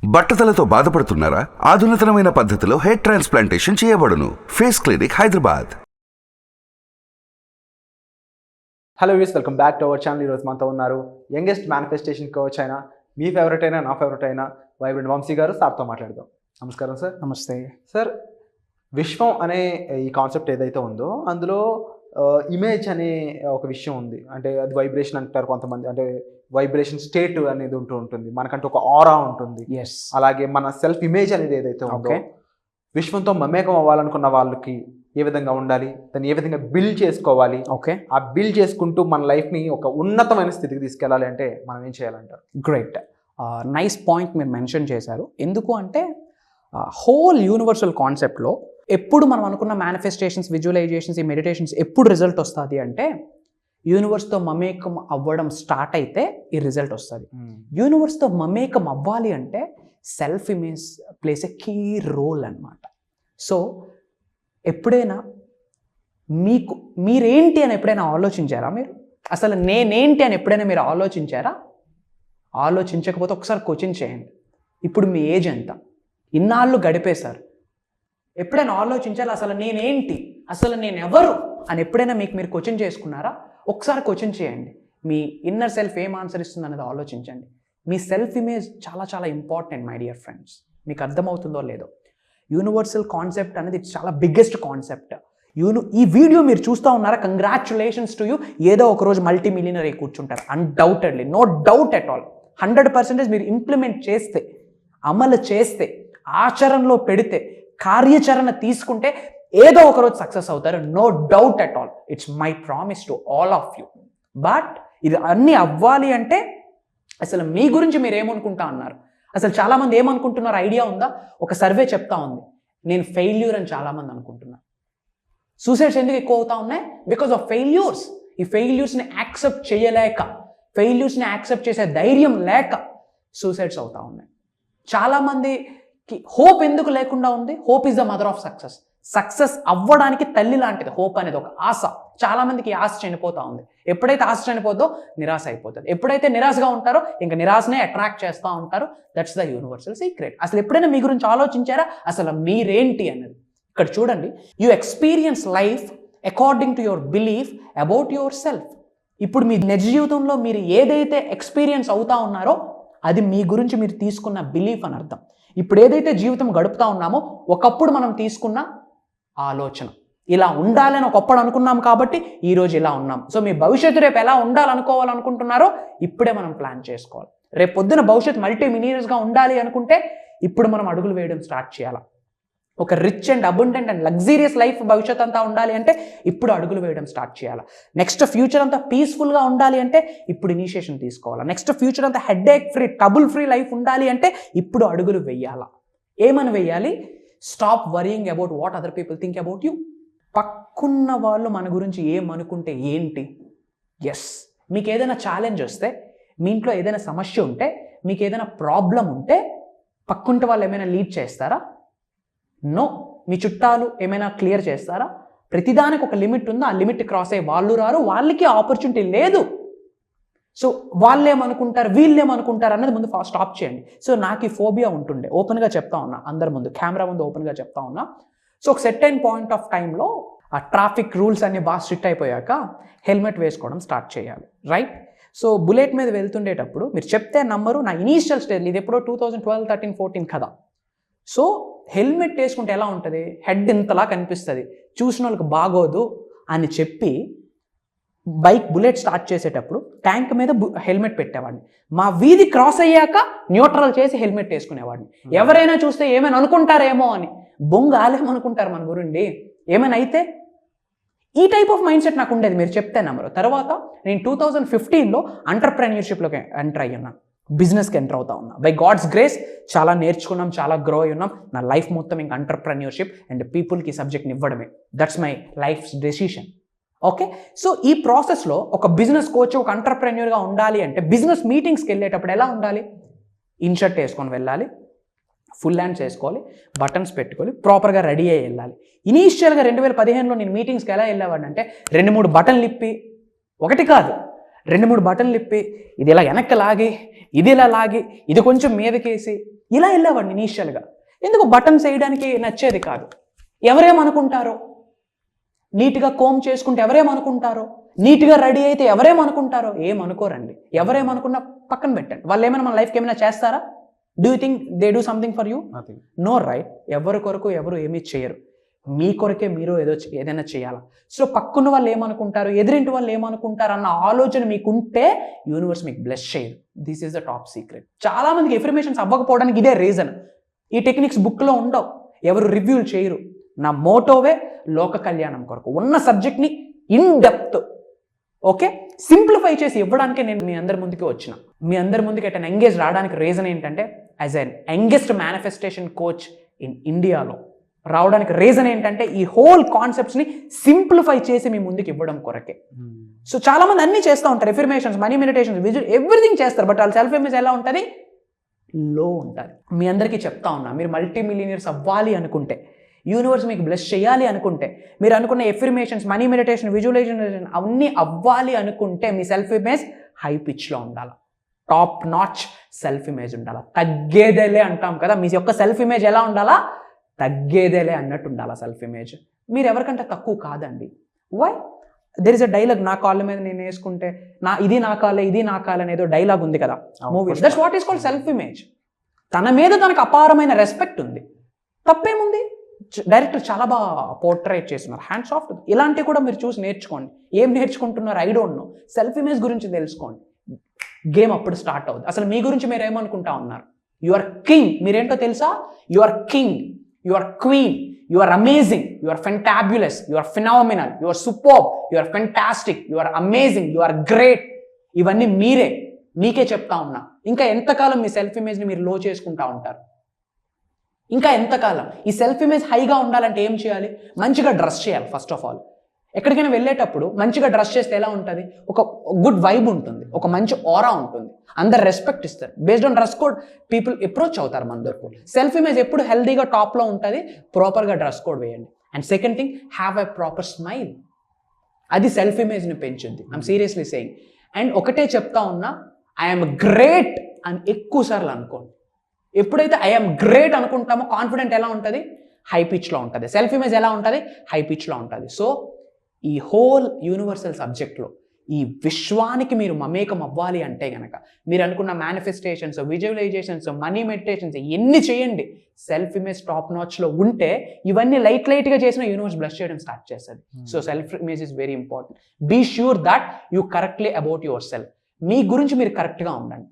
బట్టతలతో బాధపడుతున్నారా? ఆధునితనమైన పద్ధతిలో hair transplantation చేయబడును. Face clinic, Hyderabad. Hello views, welcome back to our channel. ఈరోజు మనతో ఉన్నారు యంగెస్ట్ మేనిఫెస్టేషన్ కోచ్ అయినా, మీ ఫేవరెట్ అయినా నా ఫేవరెట్ అయినా వైబ్రెంట్ వంశీ గారు. సార్తో మాట్లాడదాం. నమస్కారం సార్. నమస్తే సార్. విశ్వం అనే ఈ కాన్సెప్ట్ ఏదైతే ఉందో అందులో ఇమేజ్ అనే ఒక విషయం ఉంది. అంటే అది వైబ్రేషన్ అంటారు కొంతమంది, అంటే వైబ్రేషన్ స్టేట్ అనేది ఉంటుంది. మనకంటే ఒక ఆరా ఉంటుంది. అలాగే మన సెల్ఫ్ ఇమేజ్ అనేది ఏదైతే ఉందో, విశ్వంతో మమేకం అవ్వాలనుకున్న వాళ్ళకి ఏ విధంగా ఉండాలి, దాన్ని ఏ విధంగా బిల్డ్ చేసుకోవాలి, ఆ బిల్డ్ చేసుకుంటూ మన లైఫ్ని ఒక ఉన్నతమైన స్థితికి తీసుకెళ్ళాలి అంటే మనం ఏం చేయాలంటారు? గ్రేట్, నైస్ పాయింట్ మీరు మెన్షన్ చేశారు. ఎందుకు అంటే హోల్ యూనివర్సల్ కాన్సెప్ట్లో ఎప్పుడు మనం అనుకున్న మేనిఫెస్టేషన్స్, విజువలైజేషన్స్, ఈ మెడిటేషన్స్ ఎప్పుడు రిజల్ట్ వస్తుంది అంటే యూనివర్స్తో మమేకం అవ్వడం స్టార్ట్ అయితే ఈ రిజల్ట్ వస్తుంది. యూనివర్స్తో మమేకం అవ్వాలి అంటే సెల్ఫ్ ఇమేజ్ ప్లేస్ ఏ కీ రోల్ అన్నమాట. సో ఎప్పుడైనా మీరేంటి అని ఎప్పుడైనా ఆలోచించారా? మీరు అసలు నేనేంటి అని ఎప్పుడైనా మీరు ఆలోచించారా? ఆలోచించకపోతే ఒకసారి క్వశ్చన్ చేయండి. ఇప్పుడు మీ ఏజ్ ఎంత? ఇన్నాళ్ళు గడిపేశారు. ఎప్పుడైనా ఆలోచించాలి అసలు నేనేంటి, అసలు నేను ఎవరు అని ఎప్పుడైనా మీరు క్వశ్చన్ చేసుకున్నారా? ఒకసారి క్వశ్చన్ చేయండి. మీ ఇన్నర్ సెల్ఫ్ ఏం ఆన్సర్ ఇస్తుంది అనేది ఆలోచించండి. మీ సెల్ఫ్ ఇమేజ్ చాలా చాలా ఇంపార్టెంట్ మై డియర్ ఫ్రెండ్స్. మీకు అర్థమవుతుందో లేదో, యూనివర్సల్ కాన్సెప్ట్ అనేది చాలా బిగ్గెస్ట్ కాన్సెప్ట్. ఈ వీడియో మీరు చూస్తూ ఉన్నారా? Congratulations to you. ఏదో ఒక రోజు మల్టీ మిలియనర్ అయి కూర్చుంటారు, undoubtedly, no doubt at all. 100% మీరు ఇంప్లిమెంట్ చేస్తే, అమలు చేస్తే, ఆచరణలో పెడితే, కార్యాచరణ తీసుకుంటే ఏదో ఒక రోజు సక్సెస్ అవుతారు. No doubt at all. It's my promise to all of you. But ఇది అన్నీ అవ్వాలి అంటే అసలు మీ గురించి మీరు ఏమనుకుంటా అన్నారు? అసలు చాలామంది ఏమనుకుంటున్నారు ఐడియా ఉందా? ఒక సర్వే చెప్తా ఉంది, నేను ఫెయిల్యూర్ అని చాలామంది అనుకుంటున్నారు. సూసైడ్స్ ఎందుకు ఎక్కువ అవుతా ఉన్నాయి? Because of failures. ఈ ఫెయిల్యూర్స్ని యాక్సెప్ట్ చేయలేక, ఫెయిల్యూర్స్ని యాక్సెప్ట్ చేసే ధైర్యం లేక సూసైడ్స్ అవుతా ఉన్నాయి. చాలామందికి హోప్ ఎందుకు లేకుండా ఉంది? Hope is the mother of success. Success అవ్వడానికి తల్లి లాంటిది హోప్ అనేది, ఒక ఆశ. చాలామందికి ఆశ చనిపోతూ ఉంది. ఎప్పుడైతే ఆశ చనిపోద్దో నిరాశ అయిపోతుంది. ఎప్పుడైతే నిరాశగా ఉంటారో ఇంకా నిరాశనే అట్రాక్ట్ చేస్తూ ఉంటారు. That's the universal secret. అసలు ఎప్పుడైనా మీ గురించి ఆలోచించారా? అసలు మీరేంటి అనేది. ఇక్కడ చూడండి, you experience life according to your belief about your self. ఇప్పుడు మీ నిజ జీవితంలో మీరు ఏదైతే ఎక్స్పీరియన్స్ అవుతా ఉన్నారో అది మీ గురించి మీరు తీసుకున్న బిలీఫ్ అని అర్థం. ఇప్పుడు ఏదైతే జీవితం గడుపుతా ఉన్నామో ఒకప్పుడు మనం తీసుకున్న ఆలోచన. ఇలా ఉండాలని ఒకప్పుడు అనుకున్నాం కాబట్టి ఈరోజు ఇలా ఉన్నాం. సో మీ భవిష్యత్తు రేపు ఎలా ఉండాలనుకోవాలనుకుంటున్నారో ఇప్పుడే మనం ప్లాన్ చేసుకోవాలి. రేపు పొద్దున భవిష్యత్తు మల్టీ మిలియనర్స్గా ఉండాలి అనుకుంటే ఇప్పుడు మనం అడుగులు వేయడం స్టార్ట్ చేయాలి. ఒక rich and abundant and luxurious life భవిష్యత్ అంతా ఉండాలి అంటే ఇప్పుడు అడుగులు వేయడం స్టార్ట్ చేయాలి. నెక్స్ట్ ఫ్యూచర్ అంతా పీస్ఫుల్గా ఉండాలి అంటే ఇప్పుడు ఇనిషియేషన్ తీసుకోవాలి. నెక్స్ట్ ఫ్యూచర్ అంతా headache free, trouble free life ఉండాలి అంటే ఇప్పుడు అడుగులు వేయాలా. ఏమని వేయాలి? Stop worrying about what other people think about you. పక్కున్న వాళ్ళు మన గురించి ఏమనుకుంటే ఏంటి? ఎస్, మీకు ఏదైనా ఛాలెంజ్ వస్తే, మీ ఇంట్లో ఏదైనా సమస్య ఉంటే, మీకు ఏదైనా ప్రాబ్లం ఉంటే పక్కుంటే వాళ్ళు ఏమైనా లీడ్ చేస్తారా? నో. మీ చుట్టాలు ఏమైనా క్లియర్ చేస్తారా? ప్రతిదానికి ఒక లిమిట్ ఉంది. ఆ లిమిట్ క్రాస్ అయ్యి వాళ్ళు రారు, వాళ్ళకి ఆపర్చునిటీ లేదు. సో వాళ్ళేమనుకుంటారు, వీళ్ళేమనుకుంటారు అన్నది ముందు స్టాప్ చేయండి. సో నాకు ఈ ఫోబియా ఉంటుండే, ఓపెన్గా చెప్తా ఉన్నా, అందరి ముందు కెమెరా ముందు ఓపెన్గా చెప్తా ఉన్నా. సో ఒక సెర్టైన్ పాయింట్ ఆఫ్ టైంలో ఆ ట్రాఫిక్ రూల్స్ అన్ని బాగా స్ట్రిక్ట్ అయిపోయాక హెల్మెట్ వేసుకోవడం స్టార్ట్ చేయాలి, రైట్? సో బుల్లెట్ మీద వెళ్తుండేటప్పుడు మీరు చెప్తే నమ్మరు, నా ఇనీషియల్ స్టేజ్ ఇది ఎప్పుడో 2012, 13, 14 కదా. సో హెల్మెట్ వేసుకుంటే ఎలా ఉంటుంది? హెడ్ ఇంతలా కనిపిస్తుంది, చూసిన వాళ్ళకి బాగోదు అని చెప్పి బుల్లెట్ స్టార్ట్ చేసేటప్పుడు ట్యాంక్ మీద హెల్మెట్ పెట్టేవాడిని. మా వీధి క్రాస్ అయ్యాక న్యూట్రల్ చేసి హెల్మెట్ వేసుకునేవాడిని. ఎవరైనా చూస్తే ఏమైనా అనుకుంటారేమో అని. బొంగ ఆలేమనుకుంటారు మన గురించి, ఏమైనా అయితే. ఈ టైప్ ఆఫ్ మైండ్ సెట్ నాకు ఉండేది, మీరు చెప్తే నమ్మరు. తర్వాత నేను 2015లో ఎంటర్ప్రెన్యూర్షిప్లోకి ఎంటర్ అయ్యున్నాను, బిజినెస్కి ఎంటర్ అవుతా ఉన్నా. బై గాడ్స్ గ్రేస్ చాలా నేర్చుకున్నాం, చాలా గ్రో అయి ఉన్నాం. నా లైఫ్ మొత్తం ఇంకా ఎంటర్ప్రెన్యూర్షిప్ అండ్ పీపుల్కి సబ్జెక్ట్ని ఇవ్వడమే. That's my life's decision. Okay, so ఈ ప్రాసెస్లో ఒక బిజినెస్ కోచ్, ఒక ఎంటర్ప్రెన్యూర్గా ఉండాలి అంటే బిజినెస్ మీటింగ్స్కి వెళ్ళేటప్పుడు ఎలా ఉండాలి? ఇన్షర్ట్ వేసుకొని వెళ్ళాలి, ఫుల్ హ్యాండ్స్ వేసుకోవాలి, బటన్స్ పెట్టుకోవాలి, ప్రాపర్గా రెడీ అయ్యి వెళ్ళాలి. ఇనీషియల్గా 2015లో నేను మీటింగ్స్కి ఎలా వెళ్ళేవాడిని అంటే 2-3 బటన్లు ఇప్పి, ఒకటి కాదు 2-3 బటన్లు ఇప్పి, ఇది ఇలా వెనక్కి లాగి, ఇది ఇలా లాగి, ఇది కొంచెం మీదకేసి, ఇలా వెళ్ళేవాడిని ఇనీషియల్గా. ఎందుకు బటన్స్ వేయడానికి నచ్చేది కాదు. ఎవరేమనుకుంటారో, నీట్గా కోమ్ చేసుకుంటే ఎవరేమనుకుంటారో, నీట్గా రెడీ అయితే ఎవరేమనుకుంటారో, ఏమనుకోరండి. ఎవరేమనుకున్నా పక్కన పెట్టండి. వాళ్ళు ఏమైనా మన లైఫ్కి ఏమైనా చేస్తారా? Do you think they do something for you? No, right? ఎవరి కొరకు ఎవరు ఏమీ చేయరు. మీ కొరకే మీరు ఏదైనా చేయాలా. సో పక్కన వాళ్ళు ఏమనుకుంటారు, ఎదురింటి వాళ్ళు ఏమనుకుంటారు అన్న ఆలోచన మీకుంటే యూనివర్స్ మీకు బ్లెస్ చేయదు. This is the top secret. చాలా మందికి ఎఫర్మేషన్స్ అవ్వకపోవడానికి ఇదే రీజన్. ఈ టెక్నిక్స్ బుక్లో ఉండవు, ఎవరు రివ్యూలు చేయరు. నా మోటోవే లోక కళ్యాణం కొరకు ఉన్న సబ్జెక్ట్ని ఇన్ డెప్త్ సింప్లిఫై చేసి ఇవ్వడానికే నేను మీ అందరి ముందుకు వచ్చిన. మీ అందరి ముందుకు ఎట్ ఎంగేజ్ రావడానికి రీజన్ ఏంటంటే, as an youngest manifestation coach in ఇండియాలో రావడానికి రీజన్ ఏంటంటే, ఈ హోల్ కాన్సెప్ట్స్ని సింప్లిఫై చేసి మీ ముందుకు ఇవ్వడం కొరకే. సో చాలా మంది అన్ని చేస్తూ ఉంటారు, affirmations, money meditations, visual, everything చేస్తారు. బట్ వాళ్ళ సెల్ఫ్ ఇమేజ్ ఎలా ఉంటుంది? లో ఉంటుంది. మీ అందరికీ చెప్తా ఉన్నా, మీరు మల్టీ మిలియనర్స్ అవ్వాలి అనుకుంటే, యూనివర్స్ మీకు బ్లెస్ చేయాలి అనుకుంటే, మీరు అనుకున్న ఎఫర్మేషన్స్, మనీ మెడిటేషన్, విజువలైజేషన్ అన్నీ అవ్వాలి అనుకుంటే, మీ సెల్ఫ్ ఇమేజ్ హై పిచ్లో ఉండాలి. టాప్ నాచ్ సెల్ఫ్ ఇమేజ్ ఉండాలి. తగ్గేదేలే అంటాం కదా, మీ యొక్క సెల్ఫ్ ఇమేజ్ ఎలా ఉండాలా? తగ్గేదేలే అన్నట్టు ఉండాలి సెల్ఫ్ ఇమేజ్. మీరు ఎవరికంటే తక్కువ కాదండి. Why? There is a dialogue, నా కాళ్ళ మీద నేను వేసుకుంటే ఇది నా కాలే, ఇది నా కాలే అనేదో డైలాగ్ ఉంది కదా movie. That's what is called self image. తన మీద తనకు అపారమైన రెస్పెక్ట్ ఉంది. తప్పేముంది? డైరెక్టర్ చాలా బాగా పోర్ట్రేట్ చేస్తున్నారు, హ్యాండ్స్ ఆఫ్. ఇలాంటివి కూడా మీరు చూసి నేర్చుకోండి. ఏం నేర్చుకుంటున్నారు? I don't know. Self image గురించి తెలుసుకోండి. గేమ్ అప్పుడు స్టార్ట్ అవుతుంది. అసలు మీ గురించి మీరు ఏమనుకుంటా ఉన్నారు? You are king. మీరేంటో తెలుసా? You are king, you are queen, you are amazing, you are fantabulous, you are phenomenal, you are superb, you are fantastic, you are amazing, you are great. ఇవన్నీ మీరే, మీకే చెప్తా ఉన్నా. ఇంకా ఎంతకాలం మీ సెల్ఫ్ ఇమేజ్ని మీరు లో చేసుకుంటా ఉంటారు? ఇంకా ఎంతకాలం? ఈ సెల్ఫ్ ఇమేజ్ హైగా ఉండాలంటే ఏం చేయాలి? మంచిగా డ్రెస్ చేయాలి. ఫస్ట్ ఆఫ్ ఆల్ ఎక్కడికైనా వెళ్ళేటప్పుడు మంచిగా డ్రెస్ చేస్తే ఎలా ఉంటుంది? ఒక గుడ్ వైబ్ ఉంటుంది, ఒక మంచి ఆరా ఉంటుంది, అందరు రెస్పెక్ట్ ఇస్తారు. Based on dress code people approach అవుతారు మన దగ్గరకు. సెల్ఫ్ ఇమేజ్ ఎప్పుడు హెల్దీగా టాప్లో ఉంటుంది. ప్రాపర్గా డ్రెస్ కోడ్ వేయండి. And second thing, have a proper smile. అది సెల్ఫ్ ఇమేజ్ని పెంచుద్ది. I am seriously saying. అండ్ ఒకటే చెప్తా ఉన్నా, ఐఎమ్ గ్రేట్ అని ఎక్కువ సార్లు అనుకోండి. ఎప్పుడైతే ఐఎమ్ గ్రేట్ అనుకుంటామో కాన్ఫిడెంట్ ఎలా ఉంటుంది? హై పిచ్లో ఉంటుంది. సెల్ఫ్ ఇమేజ్ ఎలా ఉంటుంది? హై పిచ్లో ఉంటుంది. సో ఈ హోల్ యూనివర్సల్ సబ్జెక్ట్లో ఈ విశ్వానికి మీరు మమేకం అవ్వాలి అంటే గనక, మీరు అనుకున్న మేనిఫెస్టేషన్స్, విజువలైజేషన్స్, మనీ మెడిటేషన్స్ ఎన్ని చేయండి, సెల్ఫ్ ఇమేజ్ టాప్ నాచ్లో ఉంటే ఇవన్నీ లైట్గా చేసిన యూనివర్స్ బ్లెస్ చేయడం స్టార్ట్ చేస్తుంది. So self image is very important. Be sure that you correctly about yourself. మీ గురించి మీరు కరెక్ట్గా ఉండండి.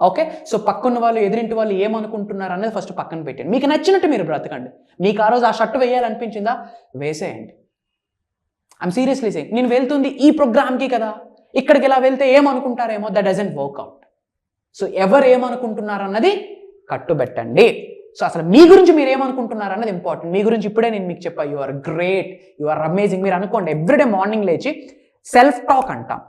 ఓకే? సో పక్కన్న వాళ్ళు, ఎదురింటి వాళ్ళు ఏమనుకుంటున్నారు అనేది ఫస్ట్ పక్కన పెట్టండి. మీకు నచ్చినట్టు మీరు బ్రతకండి. మీకు ఆ రోజు ఆ షర్ట్ వేయాలనిపించిందా? వేసేయండి. I'm seriously saying. నేను వెళ్తుంది ఈ ప్రోగ్రామ్కి కదా, ఇక్కడికి ఇలా వెళ్తే ఏమనుకుంటారేమో, దట్ డజంట్ వర్క్అవుట్. సో ఎవరు ఏమనుకుంటున్నారు అన్నది కట్టుబెట్టండి. సో అసలు మీ గురించి మీరు ఏమనుకుంటున్నారు అన్నది ఇంపార్టెంట్. మీ గురించి ఇప్పుడే నేను మీకు చెప్పా, you are great, you are amazing. మీరు అనుకోండి, ఎవ్రీడే మార్నింగ్ లేచి సెల్ఫ్ టాక్ అంటాం.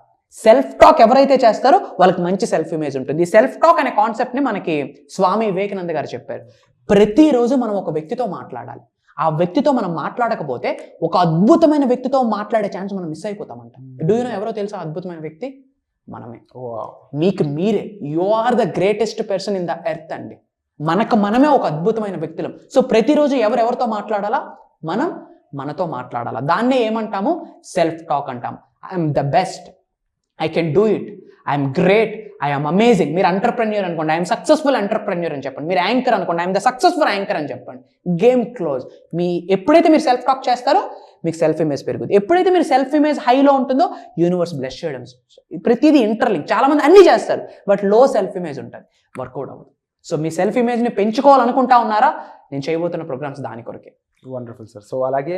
సెల్ఫ్ టాక్ ఎవరైతే చేస్తారో వాళ్ళకి మంచి సెల్ఫ్ ఇమేజ్ ఉంటుంది. ఈ సెల్ఫ్ టాక్ అనే కాన్సెప్ట్ని మనకి స్వామి వివేకానంద గారు చెప్పారు. ప్రతిరోజు మనం ఒక వ్యక్తితో మాట్లాడాలి. ఆ వ్యక్తితో మనం మాట్లాడకపోతే ఒక అద్భుతమైన వ్యక్తితో మాట్లాడే ఛాన్స్ మనం మిస్ అయిపోతామంట. డూ యూ నో ఎవరో తెలుసా అద్భుతమైన వ్యక్తి? మనమే. మీకు మీరే. You are the greatest person in the earth అండి. మనమే ఒక అద్భుతమైన వ్యక్తులం. సో ప్రతిరోజు ఎవరెవరితో మాట్లాడాలా? మనం మనతో మాట్లాడాలా. దాన్నే ఏమంటాము? సెల్ఫ్ టాక్ అంటాం. I'm the best, I can do it, I'm great, I'm amazing. మీరు ఎంటర్ప్రెన్యూర్ అనుకోండి, ఐఎమ్ సక్సెస్ఫుల్ ఎంటర్ప్రెన్యూర్ అని చెప్పండి. మీరు యాంకర్ అనుకోండి, ఐఎమ్ ద సక్సెస్ఫుల్ యాంకర్ అని చెప్పండి. Game close. ఎప్పుడైతే మీరు సెల్ఫ్ టాక్ చేస్తారో మీకు సెల్ఫ్ ఇమేజ్ పెరుగుతుంది. ఎప్పుడైతే మీరు సెల్ఫ్ ఇమేజ్ హైలో ఉంటుందో యూనివర్స్ బ్లెస్ చేయడం. ప్రతిదీ ఇంటర్లింక్. చాలా మంది అన్ని చేస్తారు, బట్ లో సెల్ఫ్ ఇమేజ్ ఉంటుంది, వర్కౌట్ అవ్వదు. సో మీ సెల్ఫ్ ఇమేజ్ని పెంచుకోవాలనుకుంటా ఉన్నారా? నేను చేయబోతున్న ప్రోగ్రామ్స్ దాని కొరకే. Wonderful sir. సో అలాగే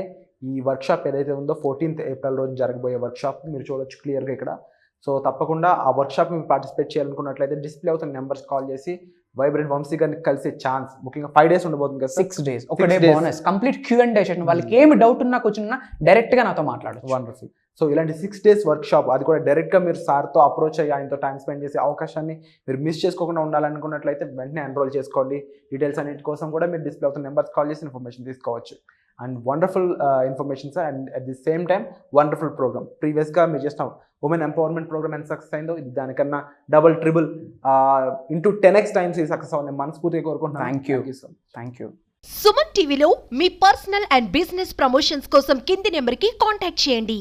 ఈ వర్క్షాప్ ఏదైతే ఉందో 14th ఏప్రిల్ రోజు జరగబోయే వర్క్షాప్ మీరు చూడొచ్చు క్లియర్గా ఇక్కడ. సో తప్పకుండా ఆ వర్క్షాప్ మీరు పార్టిసిపేట్ చేయాలనుకున్నట్లయితే డిస్ప్లే అవుతున్న నెంబర్స్ కాల్ చేసి వైబ్రెంట్ వంశీ గారిని కలిసే ఛాన్స్. ముఖ్యంగా 5 days ఉండబోతుంది కదా, 6 days, ఒక day bonus, complete Q&A session. వాళ్ళకి ఏమి డౌట్ ఉన్నా కూర్చున్నా డైరెక్ట్గా నాతో మాట్లాడచ్చు. వండర్ఫుల్. సో ఇలాంటి 6 days వర్క్షాప్, అది కూడా డైరెక్ట్గా మీరు సార్తో అప్రోచ్ అయ్యి ఆయనతో టైం స్పెండ్ చేసే అవకాశాన్ని మీరు మిస్ చేసుకోకుండా ఉండాలనుకున్నట్లయితే వెంటనే ఎన్రోల్ చేసుకోండి. డీటెయిల్స్ అన్నిటి కోసం కూడా మీరు డిస్ప్లే అవుతున్న నెంబర్స్ కాల్ చేసి ఇన్ఫర్మేషన్ తీసుకోవచ్చు. And wonderful information sir, and at the same time wonderful program. ప్రీవియస్గా మీరు చేసిన ఉమెన్ ఎంపవర్మెంట్ ప్రోగ్రామ్ ఎంత సక్సెస్ అయిందో, ఇది దానికన్నా double triple into 10x times ఈ సక్సెస్ అవ్వాలి మనస్ఫూర్తిగా కోరుకుంటున్నాను. Thank you so thank you. Suman టీవీలో మీ పర్సనల్ అండ్ బిజినెస్ ప్రమోషన్స్ కోసం కింది నెంబర్కి కాంటాక్ట్ చేయండి.